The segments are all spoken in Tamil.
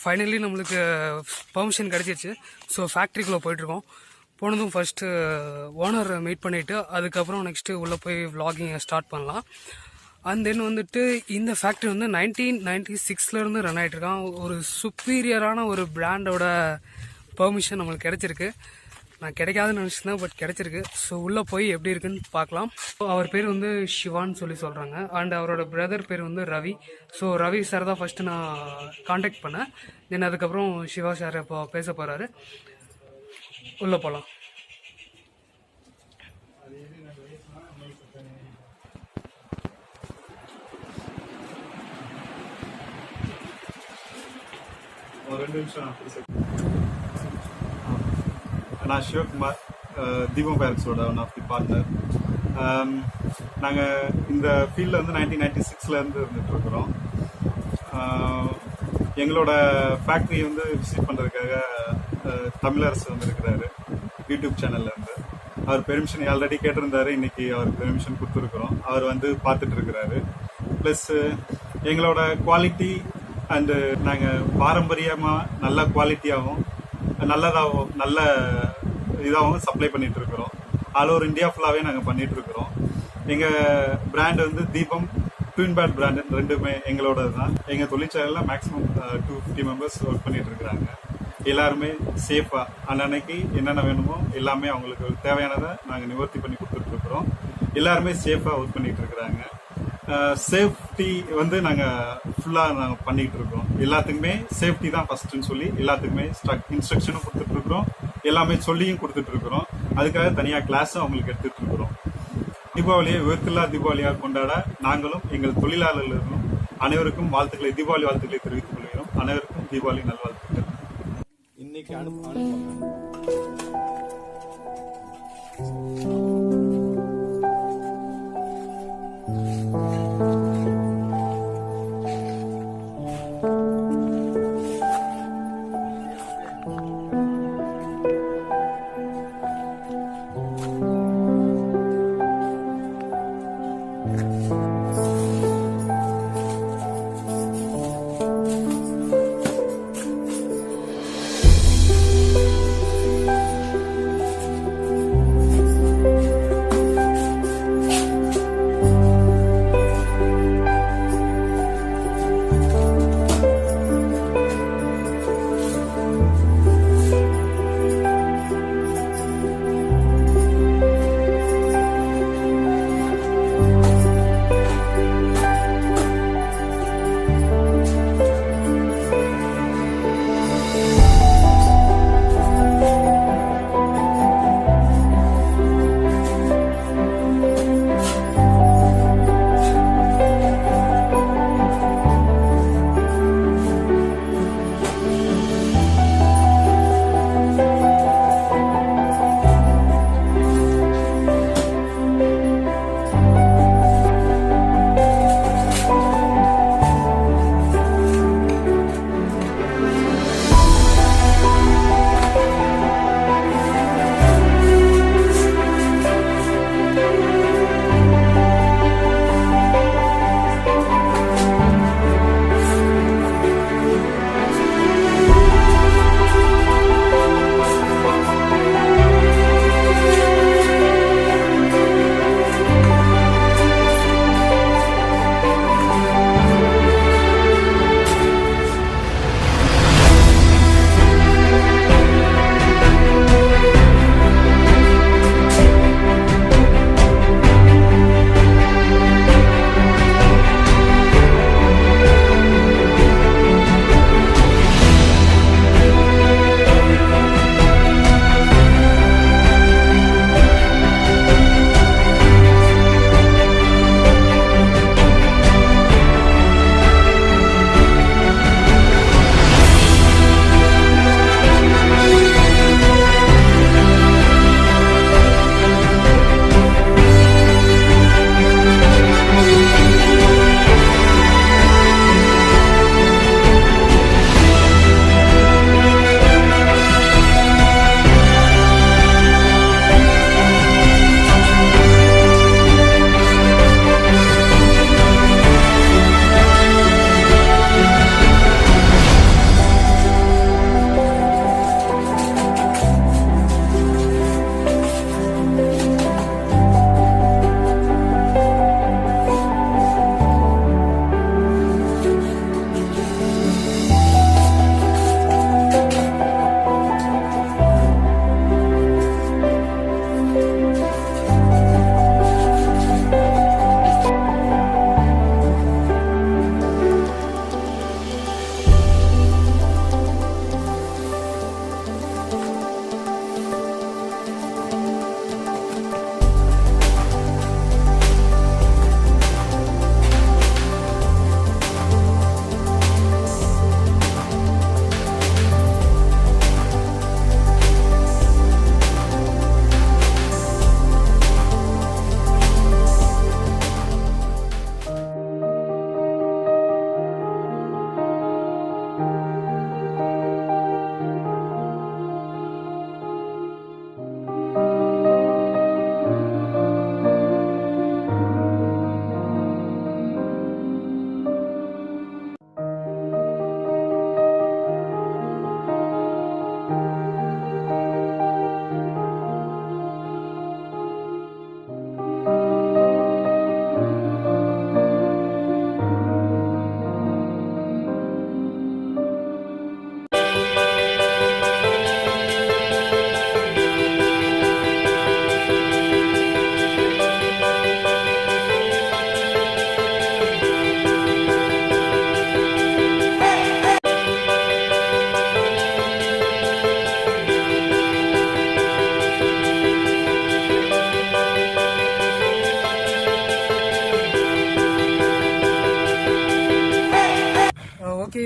ஃபைனலி நம்மளுக்கு பெர்மிஷன் கிடச்சிருச்சு. ஸோ ஃபேக்ட்ரிக்குள்ளே போயிட்டுருக்கோம். போனதும் ஃபஸ்ட்டு ஓனர் மீட் பண்ணிவிட்டு அதுக்கப்புறம் நெக்ஸ்ட்டு உள்ளே போய் விளாகிங்கை ஸ்டார்ட் பண்ணலாம். அண்ட் தென் வந்துட்டு இந்த ஃபேக்ட்ரி வந்து 1996 ரன் ஆகிட்டுருக்கான். ஒரு சுப்பீரியரான ஒரு பிராண்டோட பெர்மிஷன் நம்மளுக்கு கிடச்சிருக்கு. நான் கிடைக்காதுன்னு நினச்சிருந்தேன், பட் கிடச்சிருக்கு. ஸோ உள்ளே போய் எப்படி இருக்குன்னு பார்க்கலாம். அவர் பேர் வந்து சிவான்னு சொல்கிறாங்க. அண்ட் அவரோட பிரதர் பேர் வந்து ரவி. ஸோ ரவி சார் தான் ஃபஸ்ட்டு நான் காண்டாக்ட் பண்ணேன். தென் அதுக்கப்புறம் சிவா சார் இப்போ பேச போகிறாரு. உள்ளே போகலாம். நான் சிவகுமார், தீபம் பேரக்ஸோட ஒன் ஆஃப் தி பார்ட்னர். நாங்கள் இந்த ஃபீல்டில் வந்து 1996 இருந்துட்டு இருக்கிறோம். எங்களோட ஃபேக்ட்ரி வந்து விசிட் பண்ணுறதுக்காக Tamilarasu வந்துருக்கிறாரு YouTube சேனல்லேருந்து. Hour permission already கேட்டிருந்தாரு. இன்னைக்கு அவருக்கு பெர்மிஷன் கொடுத்துருக்குறோம். அவர் வந்து பார்த்துட்டு இருக்கிறாரு. ப்ளஸ் எங்களோட குவாலிட்டி அண்டு நாங்கள் பாரம்பரியமாக நல்ல குவாலிட்டியாகவும் நல்லதாகவும் நல்ல இதாகவும் சப்ளை பண்ணிட்டு இருக்கிறோம். ஆல் ஓவர் இந்தியா ஃபுல்லாகவே நாங்கள் பண்ணிட்டு இருக்கிறோம். எங்கள் பிராண்ட் வந்து தீபம், ட்வின் பேட் பிராண்டு ரெண்டுமே எங்களோட தான். எங்கள் தொழிற்சாலையில் மேக்ஸிமம் 250 மெம்பர்ஸ் ஒர்க் பண்ணிட்டு இருக்கிறாங்க. எல்லாருமே சேஃபாக அன்னன்னைக்கு என்னென்ன வேணுமோ எல்லாமே அவங்களுக்கு தேவையானதை நாங்கள் நிவர்த்தி பண்ணி கொடுத்துட்டு இருக்கிறோம். எல்லாருமே சேஃபாக ஒர்க் பண்ணிட்டு இருக்கிறாங்க. சேஃப்டி வந்து நாங்கள் ஃபுல்லாக நாங்கள் பண்ணிகிட்டு இருக்கோம். எல்லாத்துக்குமே சேஃப்டி தான் ஃபஸ்ட்டுன்னு சொல்லி எல்லாத்துக்குமே இன்ஸ்ட்ரக்ஷனும் கொடுத்துட்ருக்குறோம். எல்லாமே சொல்லியும் கொடுத்துட்ருக்குறோம். அதுக்காக தனியாக கிளாஸும் அவங்களுக்கு எடுத்துகிட்டு இருக்கிறோம். தீபாவளியை விபத்தில்லா தீபாவளியாக கொண்டாட நாங்களும் எங்கள் தொழிலாளர்களும் அனைவருக்கும் வாழ்த்துக்களை, தீபாவளி வாழ்த்துக்களை தெரிவித்துக் கொள்கிறோம். அனைவருக்கும் தீபாவளி நல்வாழ்த்துக்கள். இன்னைக்கு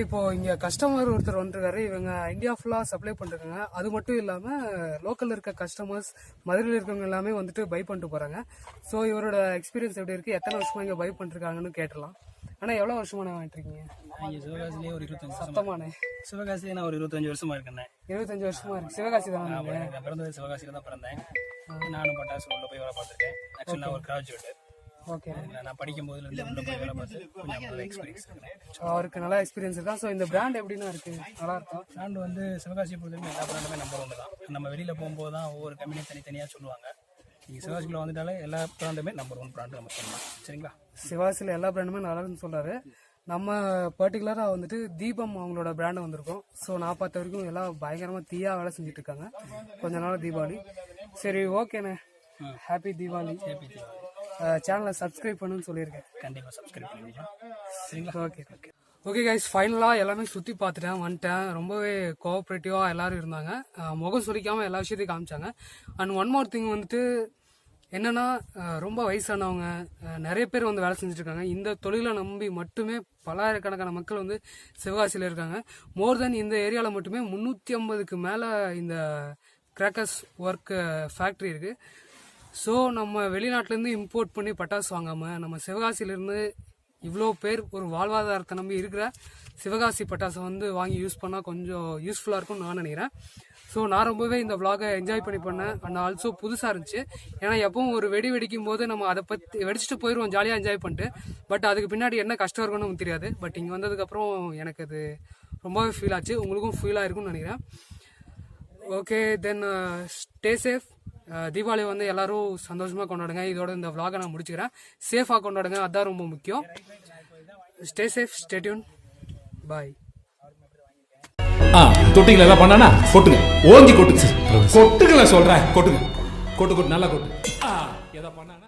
இப்போ இங்க கஸ்டமர் ஒருத்தர் வந்துருக்காரு. இவங்க இந்தியா ஃபுல்லா சப்ளை பண்ணிருக்காங்க. அது மட்டும் இல்லாம லோக்கல்ல இருக்க கஸ்டமர்ஸ், மதுரையில் இருக்கவங்க எல்லாமே வந்துட்டு பை பண்ணிட்டு போறாங்க. ஸோ இவரோட எக்ஸ்பீரியன்ஸ் எப்படி இருக்கு, எத்தனை வருஷமா இங்க பை பண்ணிருக்காங்கன்னு கேட்டலாம். ஆனா எவ்வளவு வருஷமா வாங்கிட்டு இருக்கீங்க? இங்கே சிவகாசிலேயே ஒரு 25 சத்தமானே. சிவகாசியே நான் ஒரு 25 வருஷமா இருக்கேன். 25 வருஷமா இருக்கு. சிவகாசி தானே நீங்க? நான் பிறந்தது சிவகாசியில் தான் பிறந்தேன். நானும் பட்டாசு உள்ள போய் வேலை பார்த்துருக்கேன். ஆக்சுவலி நான் ஒரு கிராஜுவேட். ஓகே. நான் படிக்கும் போதுல இருந்து உள்ள போய் வேலை பார்த்து கொஞ்சம் எக்ஸ்பீரியன்ஸ் இருக்கேன். அவருக்கு நல்லா எக்ஸ்பீரியன்ஸ் இருக்கா? ஸோ இந்த பிராண்ட் எப்படின்னா இருக்கு, நல்லா இருக்கா? பிராண்ட் வந்து சிவகாசியை பொறுத்தவரைக்கும் எல்லா பிராண்டுமே நம்பர் 1 தான். நம்ம வெளியில் போகும்போது தான் ஒவ்வொரு கம்பெனியும் தனித்தனியாக சொல்லுவாங்க. நீங்கள் சிவகாசிக்குள்ள வந்துட்டாலே எல்லா பிராண்டுமே நம்பர் 1 பிராண்டு நம்ம சொல்லலாம். சரிங்களா? சிவாசியில் எல்லா பிராண்டுமே நல்லா இருக்குன்னு சொல்றாரு. நம்ம பர்டிகுலராக வந்துட்டு தீபம் அவங்களோட பிராண்டு வந்திருக்கோம். ஸோ நான் பார்த்த வரைக்கும் எல்லாம் பயங்கரமாக தீயா வேலை செஞ்சுட்டு இருக்காங்க. கொஞ்ச நாள் தீபாவளி. சரி, ஓகேண்ணே. ஹாப்பி தீபாவளி. சேனலை சப்ஸ்கிரைப் பண்ணுன்னு சொல்லியிருக்கேன். கண்டிப்பாக சப்ஸ்கிரைப் பண்ணிக்கலாம். சரிங்களா? ஓகே ஓகே ஓகே கைஸ், ஃபைனலாக எல்லாமே சுற்றி பார்த்துட்டேன், வந்துட்டேன். ரொம்பவே கோஆப்ரேட்டிவாக எல்லாரும் இருந்தாங்க. முகம் சுளிக்காமல் எல்லா விஷயத்தையும் காமிச்சாங்க. அண்ட் ஒன் மோர் திங் வந்துட்டு என்னன்னா, ரொம்ப வயசானவங்க நிறைய பேர் வந்து வேலை செஞ்சுட்டு இருக்காங்க. இந்த தொழிலை நம்பி மட்டுமே பல்லாயிரக்கணக்கான மக்கள் வந்து சிவகாசியில் இருக்காங்க. மோர் தென் இந்த ஏரியாவில் மட்டுமே 350க்கு மேலே இந்த கிராக்கர்ஸ் ஒர்க் ஃபேக்ட்ரி இருக்கு. ஸோ நம்ம வெளிநாட்டிலேருந்து இம்போர்ட் பண்ணி பட்டாசு வாங்காமல் நம்ம சிவகாசியிலேருந்து இவ்வளோ பேர் ஒரு வாழ்வாதாரத்தை நம்பி இருக்கிற சிவகாசி பட்டாசை வந்து வாங்கி யூஸ் பண்ணால் கொஞ்சம் யூஸ்ஃபுல்லாக இருக்கும்னு நான் நினைக்கிறேன். ஸோ நான் ரொம்பவே இந்த vlog-ஐ என்ஜாய் பண்ணேன். அண்ட் ஆல்சோ புதுசாக இருந்துச்சு. ஏன்னா எப்பவும் ஒரு வெடிக்கும் போது நம்ம அதை பற்றி வெடிச்சிட்டு போயிடுவோம் ஜாலியாக என்ஜாய் பண்ணிட்டு. பட் அதுக்கு பின்னாடி என்ன கஷ்டம் இருக்குன்னு நமக்கு தெரியாது. பட் இங்கே வந்ததுக்கப்புறம் எனக்கு அது ரொம்பவே ஃபீல் ஆச்சு. உங்களுக்கும் ஃபீல் ஆயிருக்கும்னு நினைக்கிறேன். Okay, then stay safe. Deepavali வந்து எல்லாரும் சந்தோஷமாக கொண்டாடுங்க. இதோட இந்த vlog-ஐ நான் முடிச்சுக்கிறேன். சேஃபாக கொண்டாடுங்க, அதுதான் ரொம்ப முக்கியம். ஸ்டே சேஃப், ஸ்டே டியூன், பாய். தொட்டிங்களா எல்லாம் பண்ணானா கொட்டுங்க, ஓங்கி கொட்டுங்க, கொட்டுங்களா சொல்றேன், கொட்டுங்க, கொட்டு நல்லா கொட்டு. எதை பண்ணானா